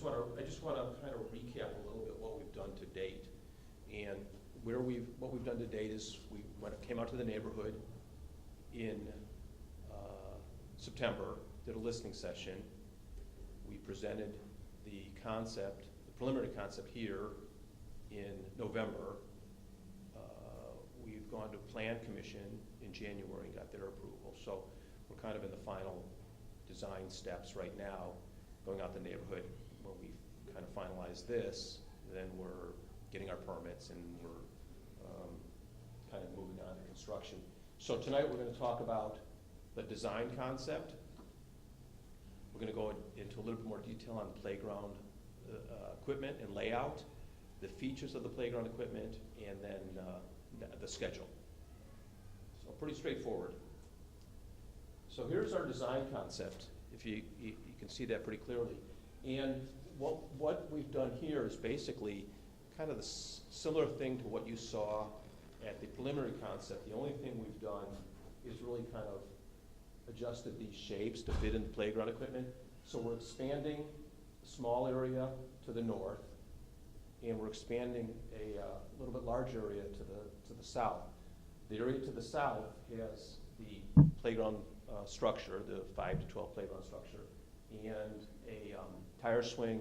I just want to kind of recap a little bit what we've done to date. And what we've done to date is came out to the neighborhood in September, did a listening session. We presented the preliminary concept here in November. We've gone to Plan Commission in January and got their approval. So we're kind of in the final design steps right now, going out the neighborhood. When we kind of finalize this, then we're getting our permits and we're kind of moving on to construction. So tonight we're going to talk about the design concept. We're going to go into a little bit more detail on the playground equipment and layout, the features of the playground equipment, and then the schedule. So pretty straightforward. So here's our design concept, if you can see that pretty clearly. And what we've done here is basically kind of the similar thing to what you saw at the preliminary concept. The only thing we've done is really kind of adjusted these shapes to fit in the playground equipment. So we're expanding a small area to the north, and we're expanding a little bit larger area to the south. The area to the south has the playground structure, the 5 to 12 playground structure, and a tire swing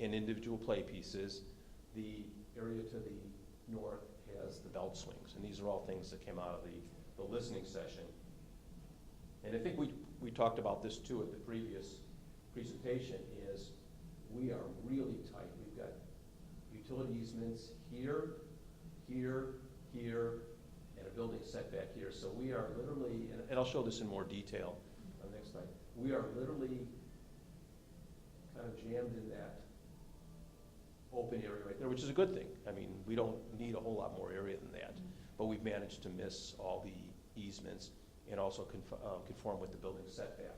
and individual play pieces. The area to the north has the belt swings, and these are all things that came out of the listening session. And I think we talked about this too at the previous presentation, is we are really tight. We've got utility easements here, here, here, and a building setback here. So we are literally, and I'll show this in more detail on the next slide, we are literally kind of jammed in that open area right there, which is a good thing. I mean, we don't need a whole lot more area than that, but we've managed to miss all the easements and also conform with the building setback.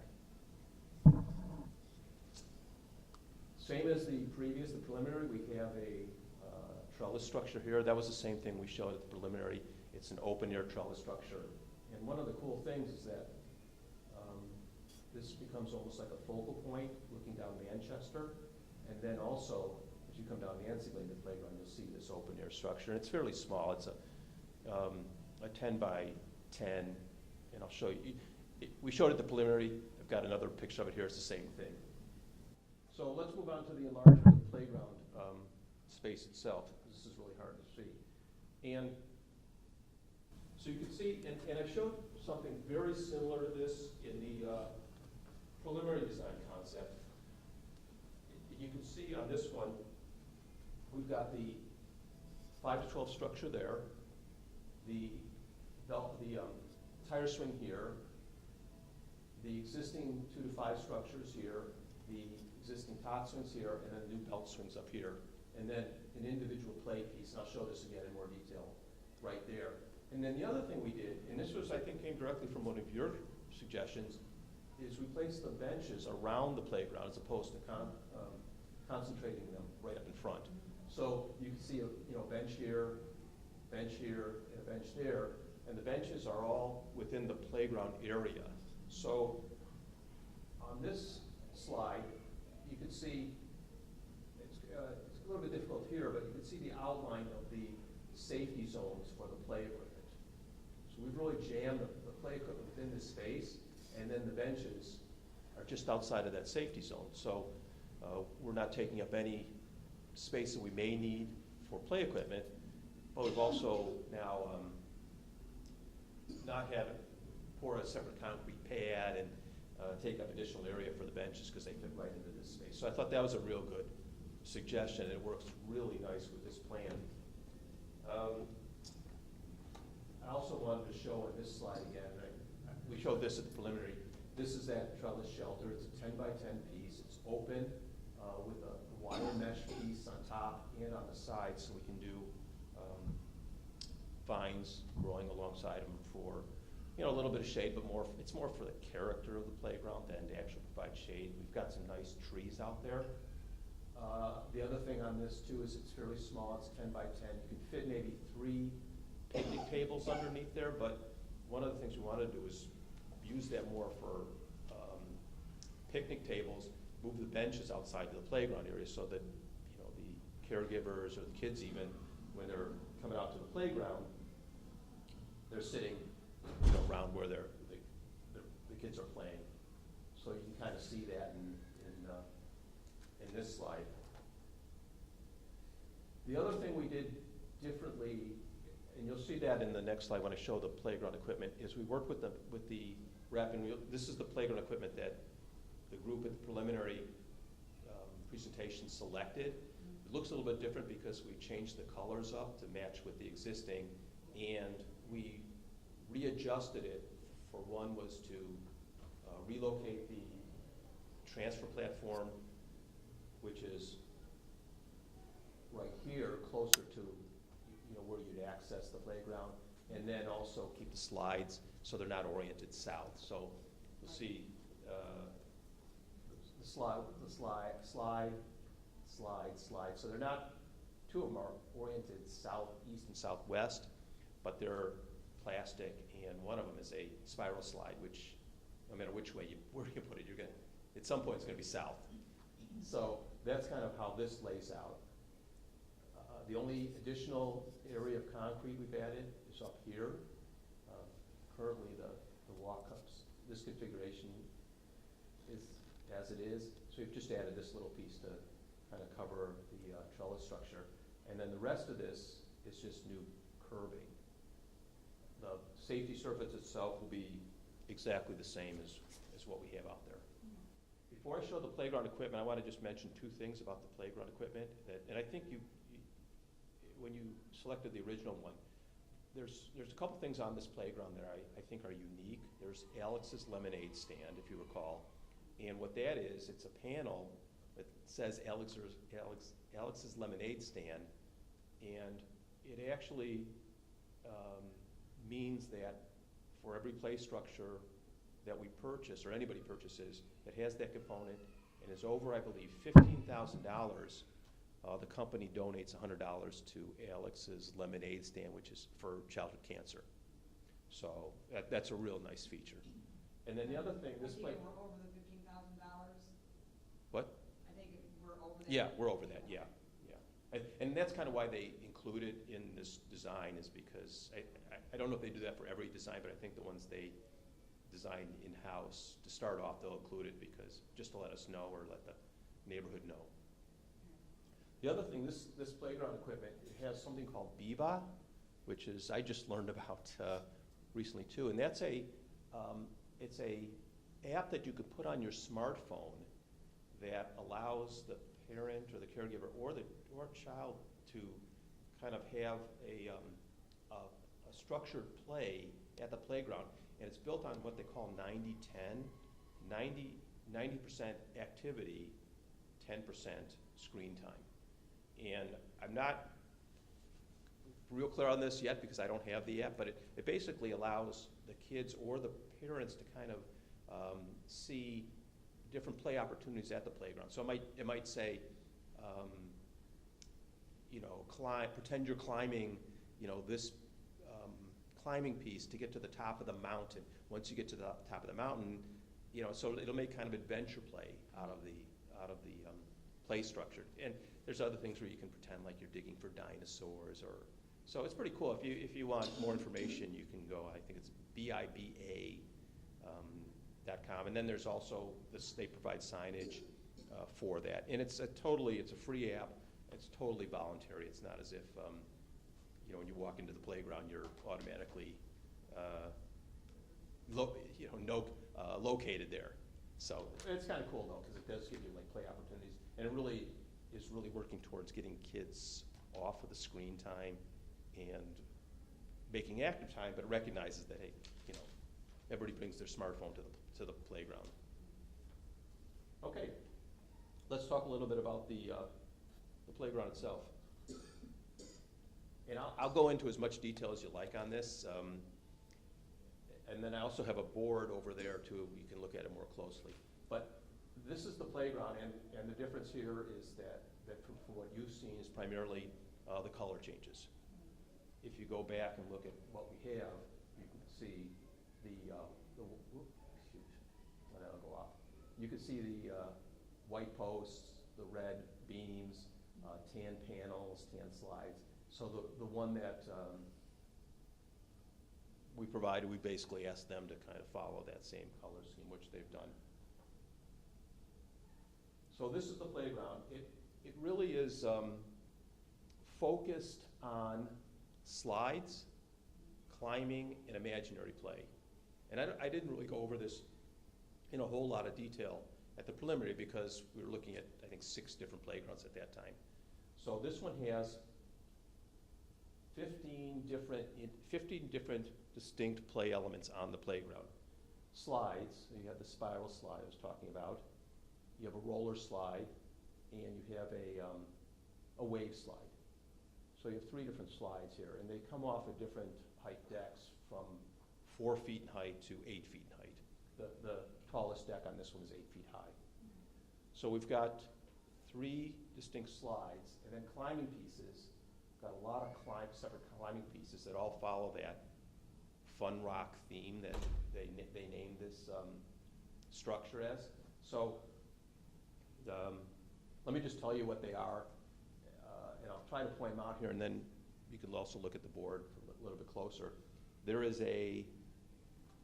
Same as the preliminary, we have a trellis structure here. That was the same thing we showed at the preliminary. It's an open air trellis structure. And one of the cool things is that this becomes almost like a focal point looking down Manchester. And then also, as you come down Nancy Lane, the playground, you'll see this open air structure. And it's fairly small. It's a 10 by 10, and I'll show you. We showed it at the preliminary. I've got another picture of it here. It's the same thing. So let's move on to the enlargement of the playground space itself. This is really hard to see. And so you can see, and I showed something very similar to this in the preliminary design concept. You can see on this one, we've got the 5 to 12 structure there, the tire swing here, the existing 2 to 5 structures here, the existing tot swings here, and then new belt swings up here, and then an individual play piece, and I'll show this again in more detail right there. And then the other thing we did, and this was, I think, came directly from one of your suggestions, is we placed the benches around the playground as opposed to concentrating them right up in front. So you can see a bench here, and a bench there, and the benches are all within the playground area. So on this slide, you can see, it's a little bit difficult here, but you can see the outline of the safety zones for the play equipment. So we've really jammed the play equipment within this space, and then the benches are just outside of that safety zone. So we're not taking up any space that we may need for play equipment, but we've also now not had to pour a separate concrete pad and take up additional area for the benches because they fit right into this space. So I thought that was a real good suggestion, and it works really nice with this plan. I also wanted to show on this slide again, we showed this at the preliminary. This is that trellis shelter. It's a 10 by 10 piece. It's open with a wire mesh piece on top and on the side, so we can do vines growing alongside them for a little bit of shade, but it's more for the character of the playground than to actually provide shade. We've got some nice trees out there. The other thing on this too is it's fairly small. It's 10 by 10. You can fit maybe 3 picnic tables underneath there, but one of the things we want to do is use that more for picnic tables move the benches outside to the playground area so that, you know, the caregivers or the kids even, when they're coming out to the playground, they're sitting, you know, around where the kids are playing. So you can kind of see that in this slide. The other thing we did differently, and you'll see that in the next slide when I show the playground equipment, is we worked with the rep, and this is the playground equipment that the group at the preliminary presentation selected. It looks a little bit different because we changed the colors up to match with the existing, and we readjusted it. For one was to relocate the transfer platform, which is right here, closer to, you know, where you'd access the playground, and then also keep the slides so they're not oriented south. So you'll see the slide. So they're not, two of them are oriented southeast and southwest, but they're plastic, and one of them is a spiral slide, which no matter which way where you put it, you're gonna, at some point it's gonna be south. So that's kind of how this lays out. The only additional area of concrete we've added is up here. Currently the walk-ups, this configuration is as it is. So we've just added this little piece to kind of cover the trellis structure. And then the rest of this is just new curbing. The safety surface itself will be exactly the same as what we have out there. Before I show the playground equipment, I want to just mention two things about the playground equipment. And I think when you selected the original one, there's a couple things on this playground that I think are unique. There's Alex's lemonade stand, if you recall. And what that is, it's a panel that says Alex's lemonade stand. And it actually means that for every play structure that we purchase, or anybody purchases, that has that component and is over, I believe, $15,000, the company donates $100 to Alex's lemonade stand, which is for childhood cancer. So that's a real nice feature. And then the other thing, this play. We're over the $15,000. What? I think we're over that. Yeah, we're over that. Yeah. And that's kind of why they include it in this design, is because I don't know if they do that for every design, but I think the ones they design in-house to start off, they'll include it because just to let us know or let the neighborhood know. The other thing, this playground equipment, it has something called Biva, which is, I just learned about recently too, and that's it's a app that you can put on your smartphone that allows the parent or the caregiver or child to kind of have a structured play at the playground, and it's built on what they call 90-10, 90% activity, 10% screen time. And I'm not real clear on this yet because I don't have the app, but it basically allows the kids or the parents to kind of see different play opportunities at the playground. So it might say, you know, pretend you're climbing, you know, this climbing piece to get to the top of the mountain. Once you get to the top of the mountain, you know, so it'll make kind of adventure play out of the play structure. And there's other things where you can pretend like you're digging for dinosaurs, or so it's pretty cool. If you want more information, you can go. I think it's biba.com, and then there's also they provide signage for that. And it's a free app. It's totally voluntary. It's not as if you know, when you walk into the playground, you're automatically located there. So it's kind of cool though, because it does give you like play opportunities, and it really is working towards getting kids off of the screen time and making active time, but it recognizes that, hey, you know, everybody brings their smartphone to the playground. Okay, let's talk a little bit about the playground itself. And I'll go into as much detail as you like on this. And then I also have a board over there too. You can look at it more closely. But this is the playground, and the difference here is that from what you've seen is primarily the color changes. If you go back and look at what we have, you can see you can see the white posts, the red beams, tan panels, tan slides. So the one that we provided, we basically asked them to kind of follow that same color scheme, which they've done. So this is the playground. It really is focused on slides, climbing, and imaginary play. And I didn't really go over this in a whole lot of detail at the preliminary because we were looking at, I think, 6 different playgrounds at that time. So this one has 15 different distinct play elements on the playground. Slides, so you have the spiral slide I was talking about. You have a roller slide, and you have a wave slide. So you have 3 different slides here, and they come off of different height decks from 4 feet in height to 8 feet in height. The tallest deck on this one is 8 feet high. So we've got 3 distinct slides, and then climbing pieces. We've got a lot of separate climbing pieces that all follow that fun rock theme that they named this structure as. So let me just tell you what they are, and I'll try to point them out here, and then you can also look at the board a little bit closer. There is a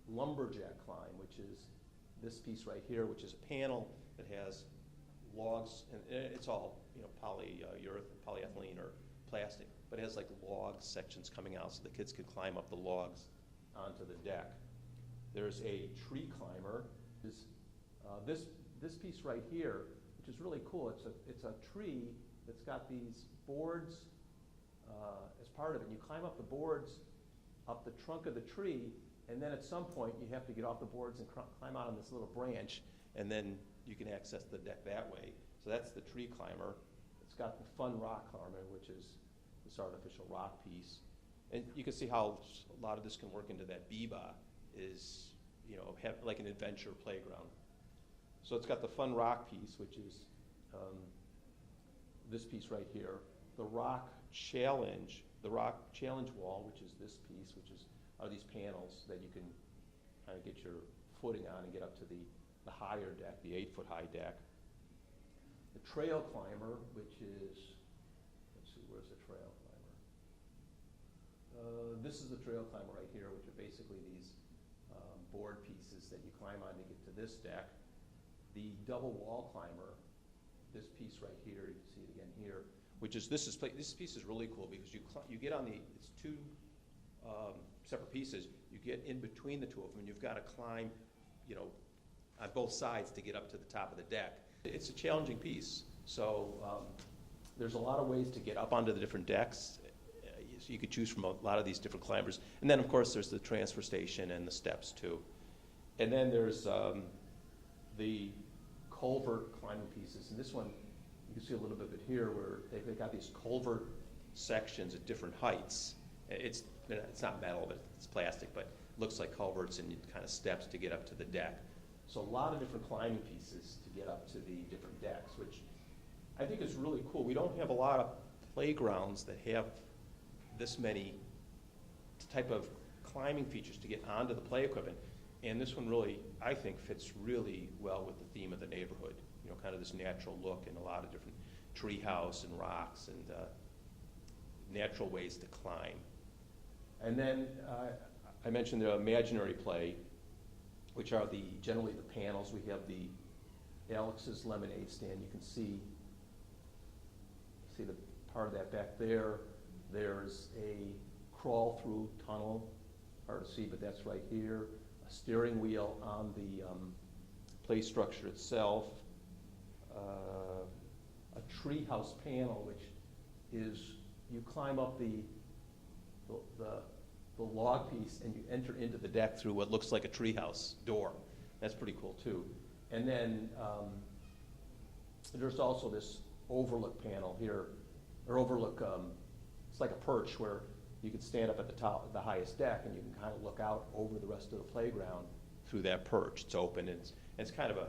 lumberjack climb, which is this piece right here, which is a panel that has logs, and it's all polyethylene or plastic, but it has like log sections coming out so the kids can climb up the logs onto the deck. There's a tree climber. This piece right here, which is really cool. It's a tree that's got these boards as part of it. And you climb up the boards, up the trunk of the tree, and then at some point you have to get off the boards and climb out on this little branch, and then you can access the deck that way. So that's the tree climber. It's got the fun rock climber, which is this artificial rock piece. And you can see how a lot of this can work into that biba, is, like an adventure playground. So it's got the fun rock piece, which is this piece right here. The rock challenge wall, which is this piece, are these panels that you can kind of get your footing on and get up to the higher deck, the 8-foot high deck. The trail climber, which is, let's see, where's the trail climber? This is the trail climber right here, which are basically these board pieces that you climb on to get to this deck. The double wall climber, this piece right here, you can see it again here, which is, this piece is really cool because you get on it's 2 separate pieces. You get in between the 2 of them, and you've got to climb, on both sides to get up to the top of the deck. It's a challenging piece, so there's a lot of ways to get up onto the different decks. So you could choose from a lot of these different climbers. And then, of course, there's the transfer station and the steps, too. And then there's the culvert climbing pieces. And this one, you can see a little bit of it here, where they've got these culvert sections at different heights. It's not metal, but it's plastic, but it looks like culverts and kind of steps to get up to the deck. So a lot of different climbing pieces to get up to the different decks, which I think is really cool. We don't have a lot of playgrounds that have this many type of climbing features to get onto the play equipment. And this one really, I think, fits really well with the theme of the neighborhood. Kind of this natural look and a lot of different treehouse and rocks and natural ways to climb. And then I mentioned the imaginary play, which are generally the panels. We have the Alex's Lemonade Stand. You can see the part of that back there. There's a crawl-through tunnel, hard to see, but that's right here. A steering wheel on the play structure itself. A treehouse panel, which is, you climb up the log piece and you enter into the deck through what looks like a treehouse door. That's pretty cool too. And then there's also this overlook panel here, or overlook, it's like a perch where you can stand up at the top, the highest deck, and you can kind of look out over the rest of the playground through that perch. It's open, and it's kind of a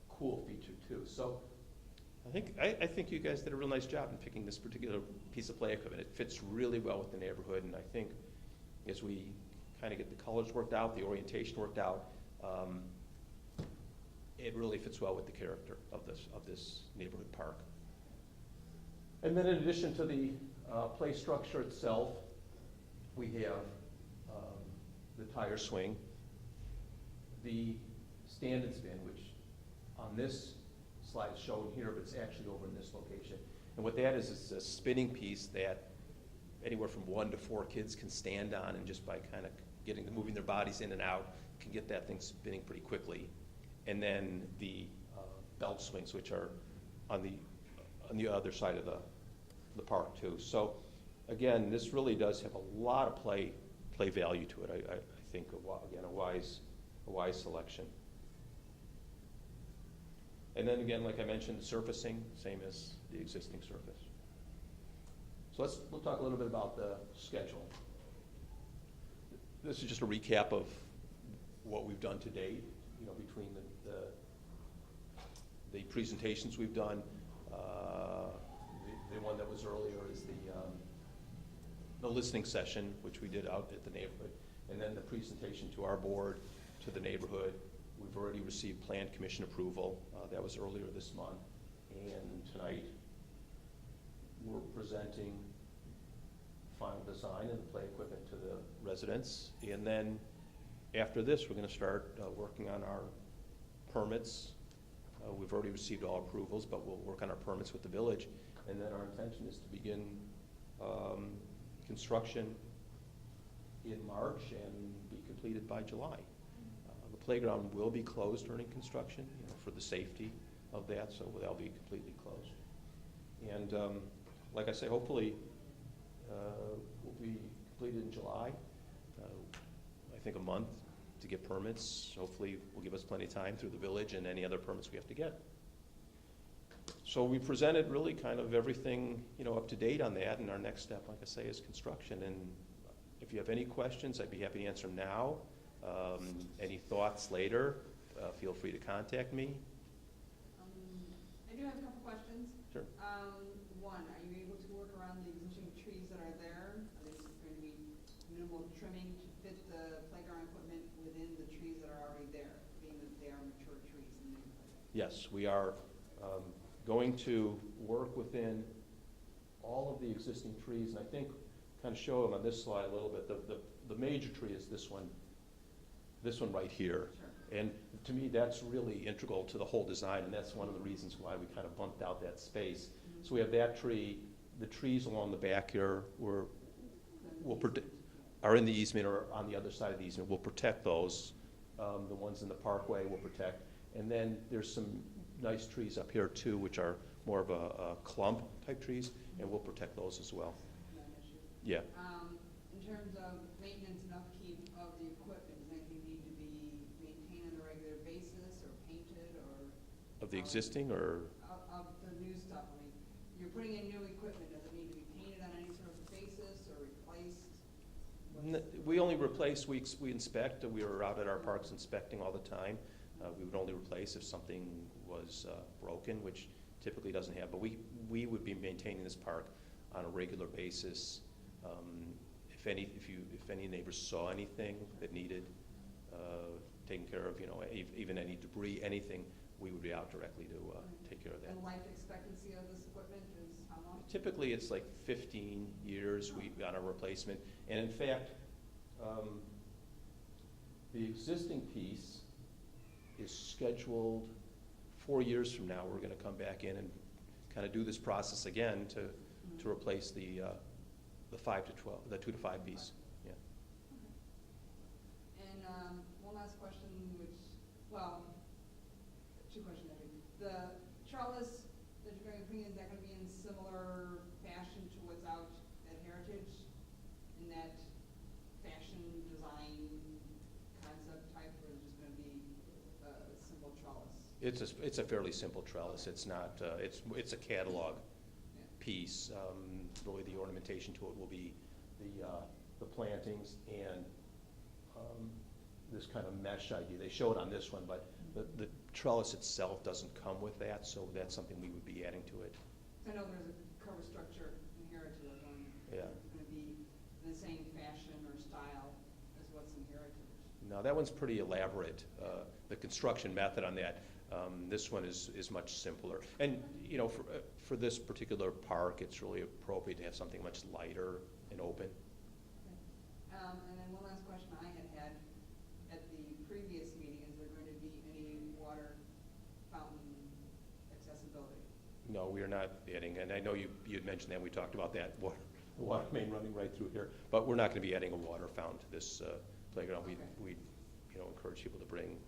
cool feature too. So I think you guys did a real nice job in picking this particular piece of play equipment. It fits really well with the neighborhood, and I think as we kind of get the colors worked out, the orientation worked out, it really fits well with the character of this neighborhood park. And then in addition to the play structure itself, we have the tire swing, the stand and spin, which on this slide is shown here, but it's actually over in this location. And what that is a spinning piece that anywhere from 1 to 4 kids can stand on, and just by kind of moving their bodies in and out, can get that thing spinning pretty quickly. And then the belt swings, which are on the other side of the park too. So again, this really does have a lot of play value to it. I think again a wise selection. And then again, like I mentioned, the surfacing, same as the existing surface. So we'll talk a little bit about the schedule. This is just a recap of what we've done to date, between the presentations we've done. The one that was earlier is the listening session, which we did out at the neighborhood, and then the presentation to our board, to the neighborhood. We've already received Plan Commission approval. That was earlier this month. And tonight, we're presenting final design and the play equipment to the residents. And then after this, we're going to start working on our permits. We've already received all approvals, but we'll work on our permits with the village. And then our intention is to begin construction in March and be completed by July. The playground will be closed during construction, for the safety of that, so that'll be completely closed. And like I say, hopefully we'll be completed in July. I think a month to get permits. Hopefully will give us plenty of time through the village and any other permits we have to get. So we presented really kind of everything, up to date on that, and our next step, like I say, is construction. And if you have any questions, I'd be happy to answer them now. Any thoughts later, feel free to contact me. I do have a couple questions. Sure. One, are you able to work around the existing trees that are there? Are there going to be minimal trimming to fit the playground equipment within the trees that are already there, being that they are mature trees in the neighborhood? Yes, we are going to work within all of the existing trees, and I think kind of show them on this slide a little bit. The major tree is this one right here. Sure. And to me, that's really integral to the whole design, and that's one of the reasons why we kind of bumped out that space. Mm-hmm. So we have that tree. The trees along the back here are in the easement or on the other side of the easement. We'll protect those. The ones in the parkway we'll protect. And then there's some nice trees up here too, which are more of a clump type trees, and we'll protect those as well. Yeah. In terms of maintenance and upkeep of the equipment, does anything need to be maintained on a regular basis or painted or? Of the existing or? Of the new stuff. I mean, you're putting in new equipment. Does it need to be painted on any sort of basis or replaced? We only replace, we inspect. We are out at our parks inspecting all the time. We would only replace if something was broken, which typically doesn't happen. But we would be maintaining this park on a regular basis. If any neighbors saw anything that needed taken care of, even any debris, anything, we would be out directly to take care of that. And life expectancy of this equipment is how long? Typically, it's like 15 years we got a replacement. And in fact, the existing piece is scheduled 4 years from now. We're going to come back in and kind of do this process again to replace the 5 to 12, the 2 to 5 piece. Yeah. Okay. And one last question, two questions I think. The trellis that you're going to bring in, is that going to be in similar fashion to what's out at Heritage? In that fashion, design, concept type, or is it just going to be a simple trellis? It's a fairly simple trellis. It's not. It's a catalog piece. Really, the ornamentation to it will be the plantings and this kind of mesh idea. They show it on this one, but the trellis itself doesn't come with that, so that's something we would be adding to it. I know there's a cover structure in Heritage. Yeah. It's going to be in the same fashion or style as what's in Heritage. No, that one's pretty elaborate. The construction method on that. This one is much simpler. And, you know, for this particular park, it's really appropriate to have something much lighter and open. And then one last question I had at the previous meeting, is there going to be any water fountain accessibility? No, we are not adding, and I know you had mentioned that, we talked about that, the water main running right through here, but we're not going to be adding a water fountain to this playground. Okay. We you know, encourage people to bring,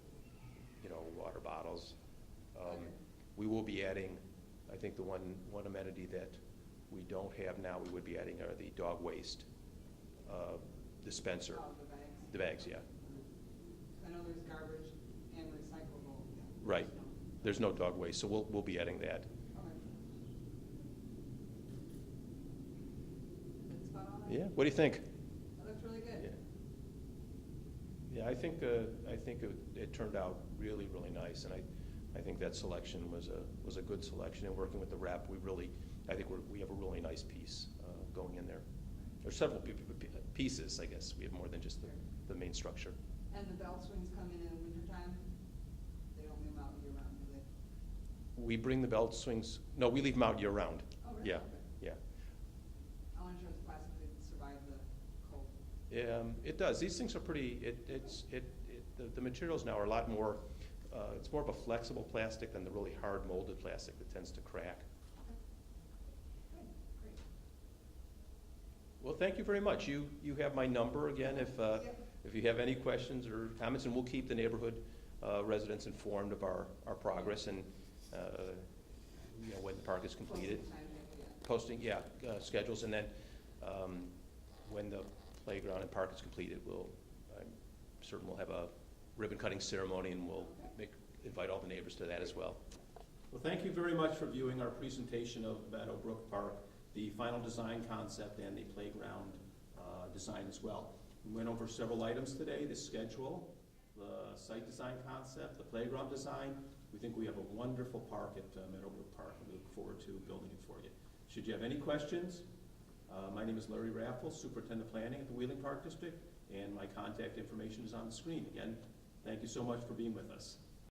you know, water bottles. Okay. We will be adding, I think the one amenity that we don't have now, we would be adding are the dog waste dispenser. Oh, the bags? The bags, yeah. I know there's garbage and recyclable. Right. There's no dog waste, so we'll be adding that. Okay. That's about all I have. Yeah, what do you think? That looks really good. Yeah, I think it turned out really, really nice, and I think that selection was a good selection. And working with the rep, I think we have a really nice piece going in there. There's several pieces, I guess. We have more than just the main structure. And the bell swings come in the wintertime? They don't leave them out year round, do they? We bring the belt swings. No, we leave them out year round. Oh, really? Yeah, Okay. yeah. I want to show the plastic that survive the cold. It does. These things are pretty. The materials now are a lot more. It's more of a flexible plastic than the really hard molded plastic that tends to crack. Good, great. Well, thank you very much. You have my number again if you have any questions or comments, and we'll keep the neighborhood residents informed of our progress and you know, when the park is completed. Posting timetable, yeah. Posting, schedules, and then when the playground and park is completed, I'm certain we'll have a ribbon cutting ceremony, and we'll invite all the neighbors to that as well. Well, thank you very much for viewing our presentation of Meadowbrook Park, the final design concept and the playground design as well. We went over several items today: the schedule, the site design concept, the playground design. We think we have a wonderful park at Meadowbrook Park, and we look forward to building it for you. Should you have any questions, my name is Larry Raffles, Superintendent of Planning at the Wheeling Park District, and my contact information is on the screen. Again, thank you so much for being with us.